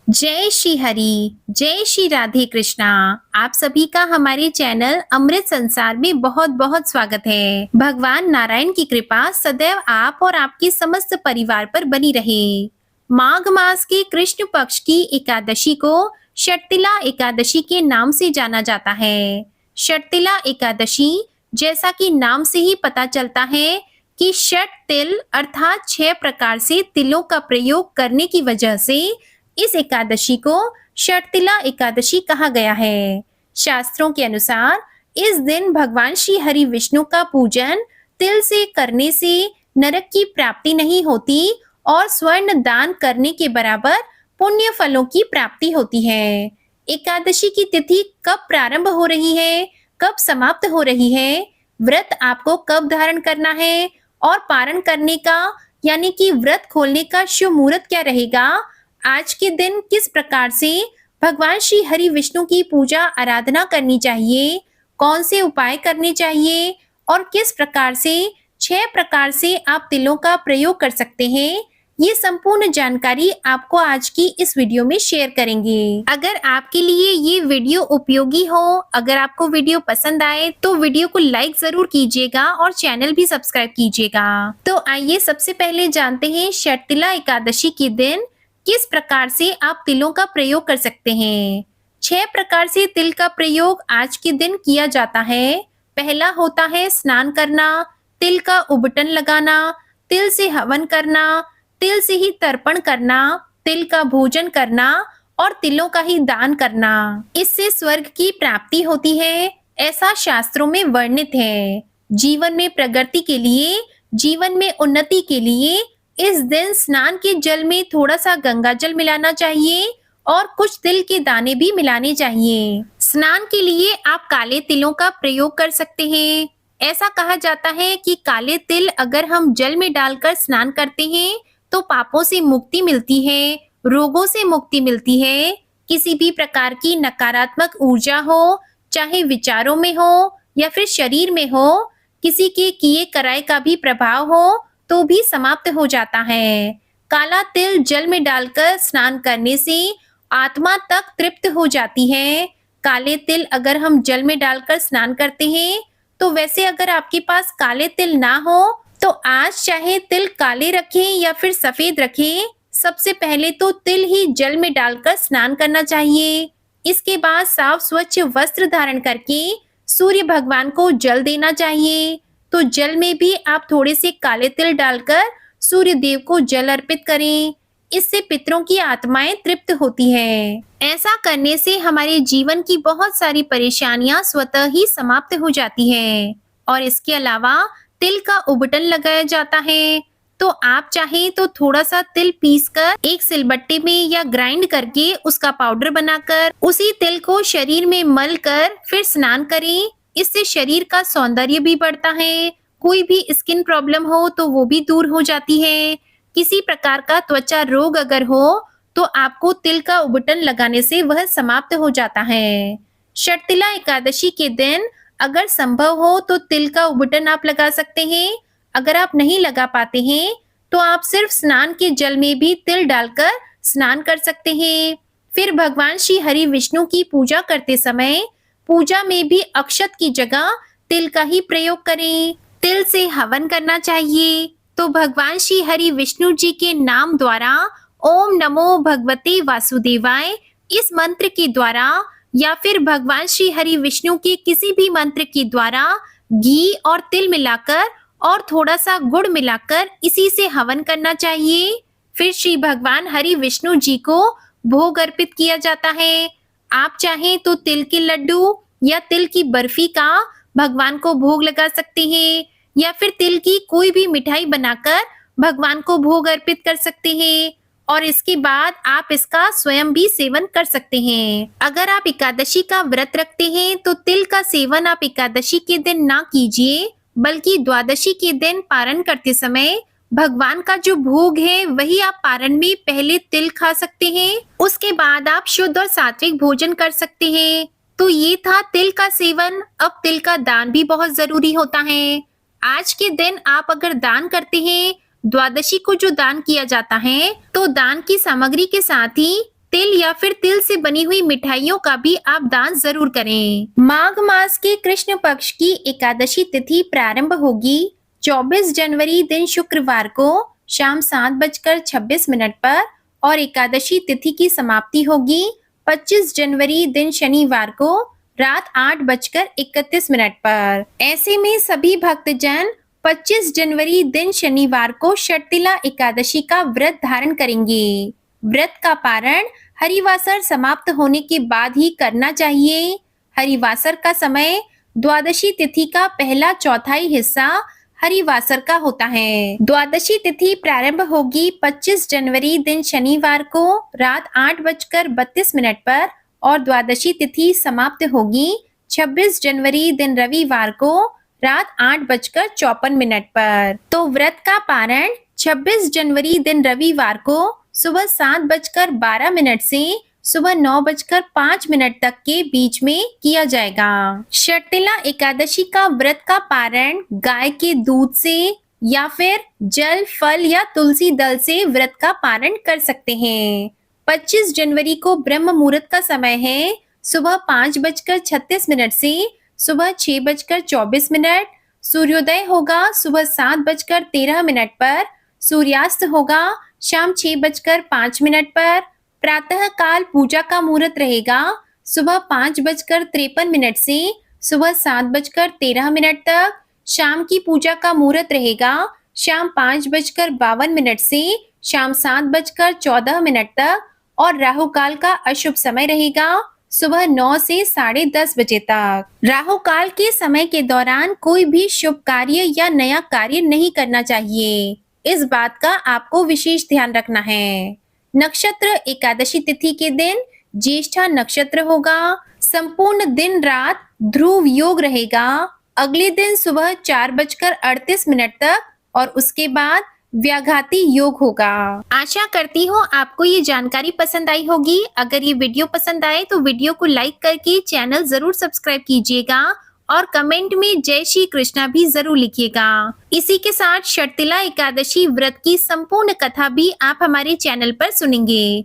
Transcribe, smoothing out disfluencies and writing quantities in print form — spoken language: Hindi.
जय श्री हरि, जय श्री राधे कृष्णा। आप सभी का हमारे चैनल अमृत संसार में बहुत बहुत स्वागत है। भगवान नारायण की कृपा सदैव आप और आपके समस्त परिवार पर बनी रहे। माघ मास के कृष्ण पक्ष की एकादशी को षटतिला एकादशी के नाम से जाना जाता है। षटतिला एकादशी, जैसा कि नाम से ही पता चलता है कि षट तिल अर्थात 6 प्रकार से तिलों का प्रयोग करने की वजह से इस एकादशी को षटतिला एकादशी कहा गया है। शास्त्रों के अनुसार इस दिन भगवान श्री हरि विष्णु का पूजन तिल से करने से नरक की प्राप्ति नहीं होती और स्वर्ण दान करने के बराबर पुण्य फलों की प्राप्ति होती है। एकादशी की तिथि कब प्रारंभ हो रही है, कब समाप्त हो रही है, व्रत आपको कब धारण करना है और पारण करने का यानी कि व्रत खोलने का शुभ मुहूर्त क्या रहेगा, आज के दिन किस प्रकार से भगवान श्री हरि विष्णु की पूजा आराधना करनी चाहिए, कौन से उपाय करने चाहिए और किस प्रकार से 6 प्रकार से आप तिलों का प्रयोग कर सकते हैं, ये संपूर्ण जानकारी आपको आज की इस वीडियो में शेयर करेंगे। अगर आपके लिए ये वीडियो उपयोगी हो, अगर आपको वीडियो पसंद आए तो वीडियो को लाइक जरूर कीजिएगा और चैनल भी सब्सक्राइब कीजिएगा। तो आइए सबसे पहले जानते हैं षटतिला एकादशी के दिन किस प्रकार से आप तिलों का प्रयोग कर सकते हैं। 6 प्रकार से तिल का प्रयोग आज के दिन किया जाता है। पहला होता है स्नान करना, तिल का उबटन लगाना, तिल से हवन करना, तिल से ही तर्पण करना, तिल का भोजन करना और तिलों का ही दान करना। इससे स्वर्ग की प्राप्ति होती है, ऐसा शास्त्रों में वर्णित है। जीवन में प्रगति के लिए, जीवन में उन्नति के लिए इस दिन स्नान के जल में थोड़ा सा गंगा जल मिलाना चाहिए और कुछ तिल के दाने भी मिलाने चाहिए। स्नान के लिए आप काले तिलों का प्रयोग कर सकते हैं। ऐसा कहा जाता है कि काले तिल अगर हम जल में डालकर स्नान करते हैं तो पापों से मुक्ति मिलती है, रोगों से मुक्ति मिलती है। किसी भी प्रकार की नकारात्मक ऊर्जा हो, चाहे विचारों में हो या फिर शरीर में हो, किसी के किए कराए का भी प्रभाव हो तो भी समाप्त हो जाता है। काला तिल जल में डालकर स्नान करने से आत्मा तक तृप्त हो जाती है। काले तिल अगर हम जल में डालकर स्नान करते हैं तो वैसे अगर आपके पास काले तिल ना हो तो आज चाहे तिल काले रखें या फिर सफेद रखें, सबसे पहले तो तिल ही जल में डालकर स्नान करना चाहिए। इसके बाद साफ स्वच्छ वस्त्र धारण करके सूर्य भगवान को जल देना चाहिए। तो जल में भी आप थोड़े से काले तिल डालकर सूर्य देव को जल अर्पित करें। इससे पितरों की आत्माएं तृप्त होती है। ऐसा करने से हमारे जीवन की बहुत सारी परेशानियां स्वतः ही समाप्त हो जाती है। और इसके अलावा तिल का उबटन लगाया जाता है। तो आप चाहें तो थोड़ा सा तिल पीसकर एक सिलबट्टे में या ग्राइंड करके उसका पाउडर बनाकर उसी तिल को शरीर में मल कर फिर स्नान करें। इससे शरीर का सौंदर्य भी बढ़ता है, कोई भी स्किन प्रॉब्लम हो तो वो भी दूर हो जाती है। किसी प्रकार का त्वचा रोग अगर हो तो आपको तिल का उबटन लगाने से वह समाप्त हो जाता है। षटतिला एकादशी के दिन अगर संभव हो तो तिल का उबटन आप लगा सकते हैं। अगर आप नहीं लगा पाते हैं तो आप सिर्फ स्नान के जल में भी तिल डालकर स्नान कर सकते हैं। फिर भगवान श्री हरि विष्णु की पूजा करते समय पूजा में भी अक्षत की जगह तिल का ही प्रयोग करें। तिल से हवन करना चाहिए। तो भगवान श्री हरि विष्णु जी के नाम द्वारा ओम नमो भगवते वासुदेवाय इस मंत्र के द्वारा या फिर भगवान श्री हरि विष्णु के किसी भी मंत्र के द्वारा घी और तिल मिलाकर और थोड़ा सा गुड़ मिलाकर इसी से हवन करना चाहिए। फिर श्री भगवान हरि विष्णु जी को भोग अर्पित किया जाता है। आप चाहें तो तिल के लड्डू या तिल की बर्फी का भगवान को भोग लगा सकते हैं या फिर तिल की कोई भी मिठाई बनाकर भगवान को भोग अर्पित कर सकते हैं और इसके बाद आप इसका स्वयं भी सेवन कर सकते हैं। अगर आप एकादशी का व्रत रखते हैं तो तिल का सेवन आप एकादशी के दिन ना कीजिए, बल्कि द्वादशी के दिन पारण करते समय भगवान का जो भोग है वही आप पारण में पहले तिल खा सकते हैं, उसके बाद आप शुद्ध और सात्विक भोजन कर सकते हैं। तो ये था तिल का सेवन। अब तिल का दान भी बहुत जरूरी होता है। आज के दिन आप अगर दान करते हैं, द्वादशी को जो दान किया जाता है, तो दान की सामग्री के साथ ही तिल या फिर तिल से बनी हुई मिठाइयों का भी आप दान जरूर करें। माघ मास के कृष्ण पक्ष की एकादशी तिथि प्रारंभ होगी 24 जनवरी दिन शुक्रवार को शाम 7:26 पर और एकादशी तिथि की समाप्ति होगी 25 जनवरी दिन शनिवार को रात 8:31 पर। ऐसे में सभी भक्तजन 25 जनवरी दिन शनिवार को षटतिला एकादशी का व्रत धारण करेंगे। व्रत का पारण हरिवासर समाप्त होने के बाद ही करना चाहिए। हरिवासर का समय द्वादशी तिथि का पहला चौथाई हिस्सा हरिवासर का होता है। द्वादशी तिथि प्रारंभ होगी 25 जनवरी दिन शनिवार को रात 8:32 पर और द्वादशी तिथि समाप्त होगी 26 जनवरी दिन रविवार को रात 8:54 पर। तो व्रत का पारण 26 जनवरी दिन रविवार को सुबह 7:12 से सुबह 9:05 तक के बीच में किया जाएगा। षटतिला एकादशी का व्रत का पारण गाय के दूध से या फिर जल, फल या तुलसी दल से व्रत का पारण कर सकते हैं। 25 जनवरी को ब्रह्म मुहूर्त का समय है सुबह 5:36 से सुबह 6:24। सूर्योदय होगा सुबह 7:13 पर। सूर्यास्त होगा शाम 6:05 पर। प्रातः काल पूजा का मुहूर्त रहेगा सुबह 5:53 से सुबह 7:13 तक। शाम की पूजा का मुहूर्त रहेगा शाम 5:52 से शाम 7:14 तक और राहु काल का अशुभ समय रहेगा सुबह 9 से 10:30 बजे तक। राहु काल के समय के दौरान कोई भी शुभ कार्य या नया कार्य नहीं करना चाहिए। इस बात का आपको विशेष ध्यान रखना है। नक्षत्र एकादशी तिथि के दिन ज्येष्ठा नक्षत्र होगा। संपूर्ण दिन रात ध्रुव योग रहेगा। अगले दिन सुबह 4:38 तक और उसके बाद व्याघाती योग होगा। आशा करती हूँ आपको ये जानकारी पसंद आई होगी। अगर ये वीडियो पसंद आए तो वीडियो को लाइक करके चैनल जरूर सब्सक्राइब कीजिएगा और कमेंट में जय श्री कृष्णा भी जरूर लिखिएगा। इसी के साथ षटतिला एकादशी व्रत की संपूर्ण कथा भी आप हमारे चैनल पर सुनेंगे।